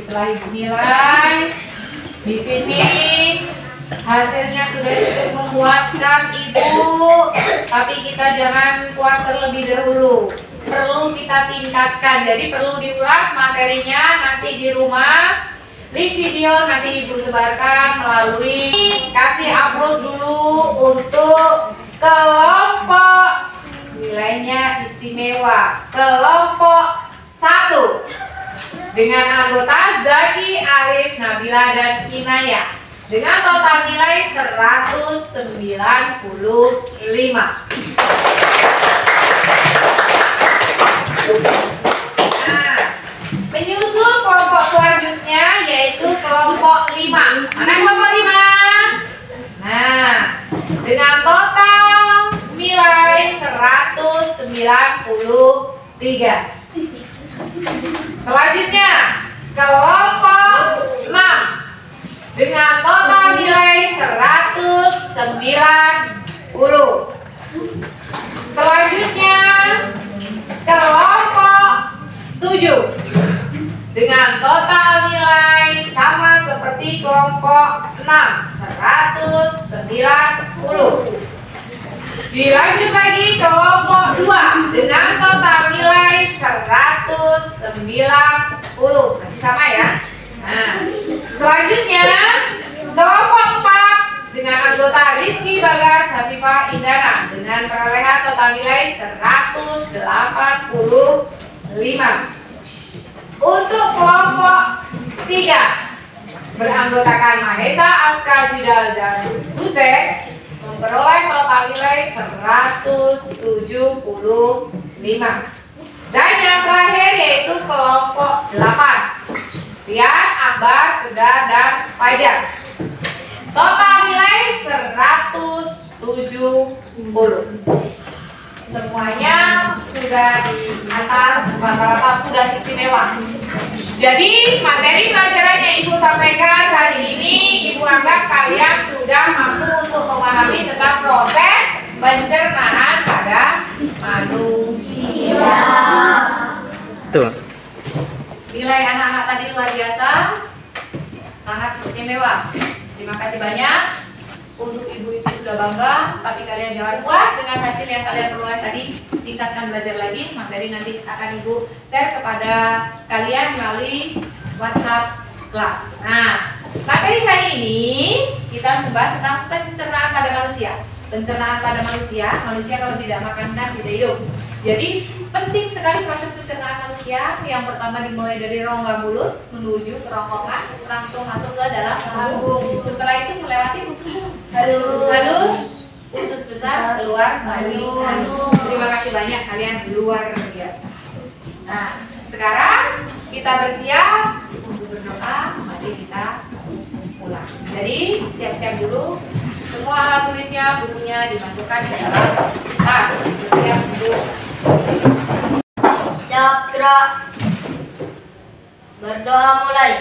Setelah ibu nilai, di sini hasilnya sudah cukup memuaskan ibu, tapi kita jangan puas terlebih dahulu. Perlu kita tingkatkan, jadi perlu diulas materinya nanti di rumah. Link video nanti ibu sebarkan melalui kasih upload dulu untuk kelompok nilainya istimewa, kelompok 1. Dengan anggota Zaki, Arif, Nabila, dan Inaya dengan total nilai 195. Nah, menyusul kelompok selanjutnya yaitu kelompok 5. Mana kelompok 5? Nah, dengan total nilai 193. Selanjutnya kelompok 6 dengan total nilai 190. Selanjutnya kelompok 7 dengan total nilai sama seperti kelompok 6, 190. Dilanjut lagi kelompok 2 dengan total nilai 190. Masih sama ya. Nah, selanjutnya kelompok 4 dengan anggota Rizky, Bagas, Hafifah, Indana dengan perolehan total nilai 185. Untuk kelompok 3 beranggotakan Mahesa, Aska, Zidal, dan Buset memperoleh total nilai 175. Dan yang terakhir yaitu kelompok 8 Rian, Akbar, Kedar, dan Fajar. Total nilai 170. Semuanya sudah di atas, rata-rata sudah istimewa. Jadi materi pelajaran yang Ibu sampaikan hari ini, Ibu anggap kalian sudah mampu untuk memahami tentang proses pencernaan pada manusia. Tuh. Nilai anak-anak tadi luar biasa, sangat istimewa. Terima kasih banyak. Untuk ibu-ibu sudah bangga, tapi kalian jangan puas dengan hasil yang kalian peroleh tadi. Tingkatkan belajar lagi, materi nanti akan ibu share kepada kalian melalui WhatsApp kelas. Nah, materi kali ini kita membahas tentang pencernaan pada manusia. Pencernaan pada manusia kalau tidak makan kan tidak hidup. Jadi penting sekali proses pencernaan manusia. Yang pertama dimulai dari rongga mulut menuju kerongkongan, langsung masuk ke dalam lambung. Setelah itu melewati usus halus, usus besar, keluar melalui halus. Terima kasih banyak, kalian luar biasa. Nah, sekarang kita bersiap untuk berdoa. Mari kita pulang. Jadi siap-siap dulu. Semua alat tulisnya, bukunya dimasukkan ke dalam tas. Siap duduk. Siap gerak. Berdoa mulai.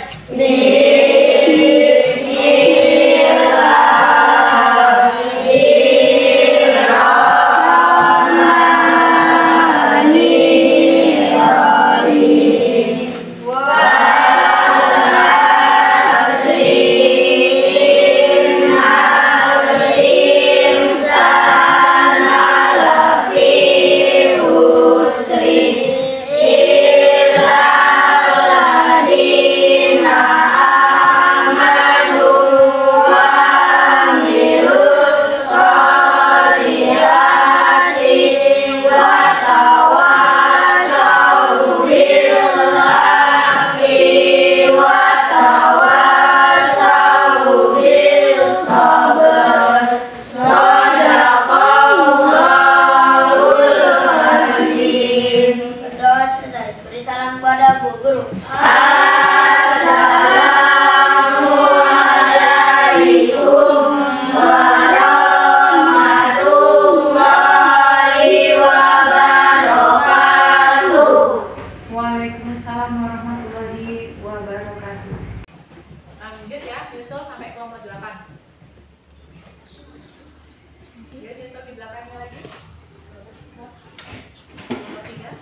Berdoa selesai. Beri salam kepada Bu Guru. Waalaikumsalam warahmatullahi wabarakatuh. Lanjut ya, nyusul sampai kelompok 8. Ya, nyusul di belakangnya lagi. Kelompok 3.